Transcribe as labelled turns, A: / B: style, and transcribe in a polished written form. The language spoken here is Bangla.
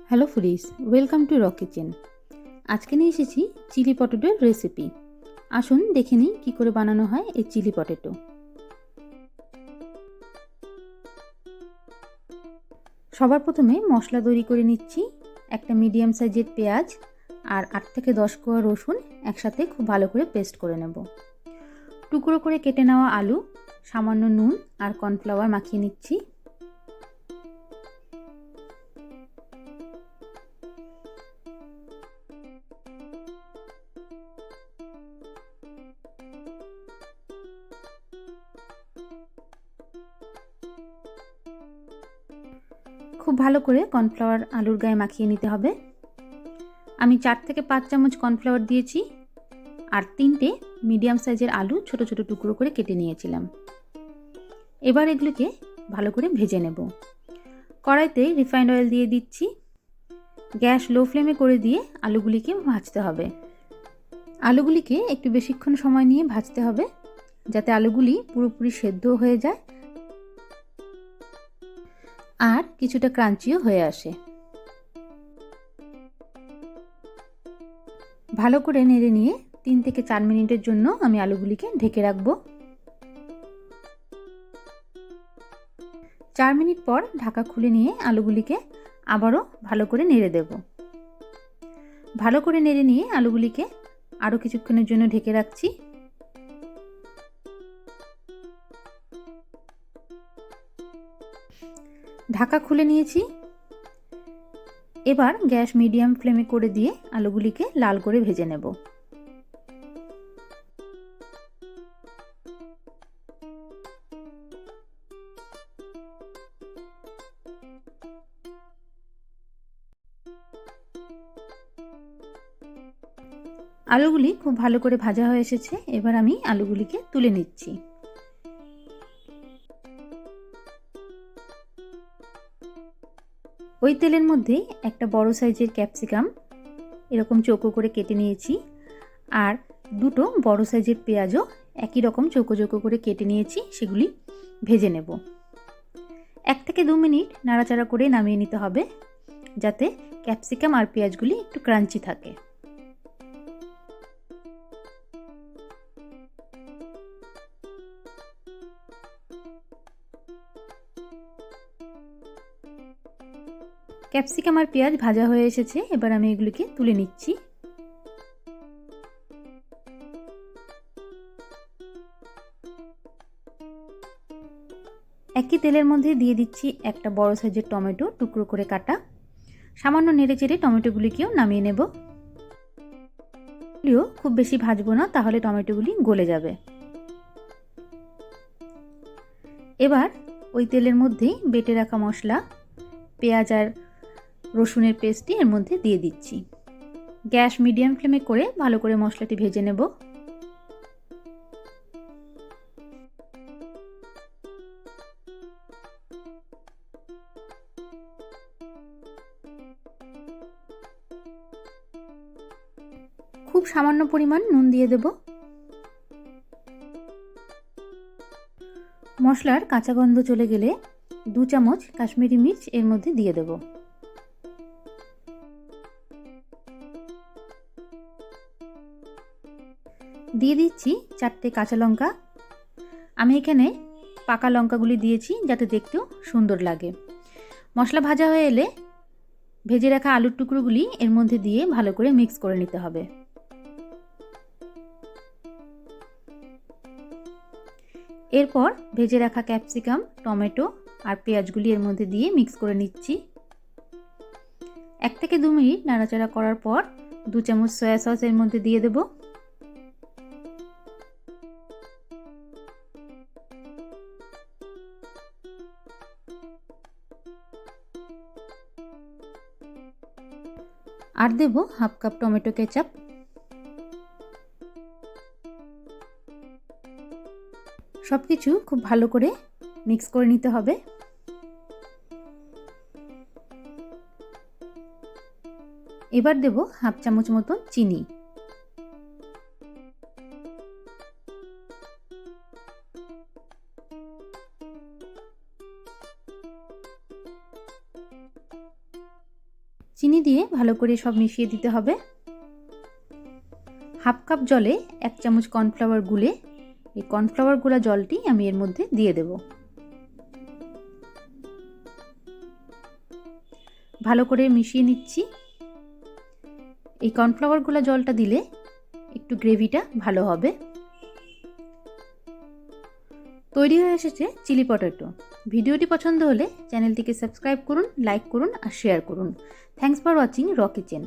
A: Hello foodies, welcome to rock kitchen. আজকে নিয়ে এসেছি চিলি পটেটোর রেসিপি। আসুন দেখে নিই কী করে বানানো হয় এই চিলি পটেটো। সবার প্রথমে মশলা তৈরি করে নিচ্ছি। একটা মিডিয়াম সাইজের পেঁয়াজ আর 8 থেকে 10 কোয়া রসুন একসাথে খুব ভালো করে পেস্ট করে নেব। টুকরো করে কেটে নেওয়া আলু, সামান্য নুন আর কর্নফ্লাওয়ার মাখিয়ে নিচ্ছি। খুব ভালো করে কর্নফ্লাওয়ার আলুর গায়ে মাখিয়ে নিতে হবে। আমি 4 থেকে 5 চামচ কর্নফ্লাওয়ার দিয়েছি আর 3টে মিডিয়াম সাইজের আলু ছোট ছোট টুকরো করে কেটে নিয়েছিলাম। এবার এগুলোকে ভালো করে ভেজে নেব। কড়াইতে রিফাইন্ড অয়েল দিয়ে দিচ্ছি। গ্যাস লো ফ্লেমে করে দিয়ে আলুগুলিকে ভাজতে হবে। আলুগুলিকে একটু বেশিক্ষণ সময় নিয়ে ভাজতে হবে যাতে আলুগুলি পুরোপুরি সেদ্ধ হয়ে যায় আর কিছুটা ক্রাঞ্চিও হয়ে আসে। ভালো করে নেড়ে নিয়ে 3 থেকে 4 মিনিটের জন্য আমি আলুগুলিকে ঢেকে রাখবো। 4 মিনিট পর ঢাকা খুলে নিয়ে আলুগুলিকে আবারও ভালো করে নেড়ে দেব। ভালো করে নেড়ে নিয়ে আলুগুলিকে আরও কিছুক্ষণের জন্য ঢেকে রাখছি। ঢাকা খুলে নিয়েছি। এবার গ্যাস মিডিয়াম ফ্লেমে করে দিয়ে আলুগুলিকে লাল করে ভেজে নেব। আলুগুলি খুব ভালো করে ভাজা হয়ে এসেছে। এবার আমি আলুগুলিকে তুলে নিচ্ছি। ওই তেলের মধ্যেই একটা বড় সাইজের ক্যাপসিকাম এরকম চৌকো করে কেটে নিয়েছি আর দুটো বড় সাইজের পেঁয়াজও একই রকম চৌকো চৌকো করে কেটে নিয়েছি, সেগুলি ভেজে নেব। 1 থেকে 2 মিনিট নাড়াচাড়া করে নামিয়ে নিতে হবে যাতে ক্যাপসিকাম আর পেঁয়াজগুলি একটু ক্রাঞ্চি থাকে। ক্যাপসিকাম আর পেঁয়াজ ভাজা হয়ে এসেছে। এবার আমি এগুলিকে তুলে নিচ্ছি। একই তেলের মধ্যে দিয়ে দিচ্ছি একটা বড় সাইজের টমেটো টুকরো করে কাটা। সামান্য নেড়ে চেড়ে টমেটোগুলিকেও নামিয়ে নেব। খুব বেশি ভাজবো না, তাহলে টমেটোগুলি গলে যাবে। এবার ওই তেলের মধ্যেই বেটে রাখা মশলা, পেঁয়াজ আর রসুনের পেস্টটি এর মধ্যে দিয়ে দিচ্ছি। গ্যাস মিডিয়াম ফ্লেমে করে ভালো করে মশলাটি ভেজে নেব। খুব সামান্য পরিমাণ নুন দিয়ে দেব। মশলার কাঁচা গন্ধ চলে গেলে 2 চামচ কাশ্মীরি মির্চ এর মধ্যে দিয়ে দেব। দিয়ে দিচ্ছি 4টে কাঁচা লঙ্কা। আমি এখানে পাকা লঙ্কাগুলি দিয়েছি যাতে দেখতেও সুন্দর লাগে। মশলা ভাজা হয়ে এলে ভেজে রাখা আলুর টুকরোগুলি এর মধ্যে দিয়ে ভালো করে মিক্স করে নিতে হবে। এরপর ভেজে রাখা ক্যাপসিকাম, টমেটো আর পেঁয়াজগুলি এর মধ্যে দিয়ে মিক্স করে নিচ্ছি। 1 থেকে 2 মিনিট নাড়াচাড়া করার পর 2 চামচ সয়া সস এর মধ্যে দিয়ে দেব। আর দেব হাফ কাপ টমেটো কেচাপ। সবকিছু খুব ভালো করে মিক্স করে নিতে হবে। এবার দেব হাফ চামচ মতো চিনি। চিনি দিয়ে ভালো করে সব মিশিয়ে দিতে হবে। হাফ কাপ জলে 1 চামচ কর্নফ্লাওয়ার গুলে এই কর্নফ্লাওয়ার গুলা জলটি আমি এর মধ্যে দিয়ে দেব। ভালো করে মিশিয়ে নিচ্ছি। এই কর্নফ্লাওয়ার গুলা জলটা দিলে একটু গ্রেভিটা ভালো হবে। তৈরি হয়ে এসেছে চিলি পটেটো। ভিডিওটি পছন্দ হলে চ্যানেলটিকে সাবস্ক্রাইব করুন, লাইক করুন আর শেয়ার করুন। থ্যাঙ্কস ফর ওয়াচিং র কিচেন।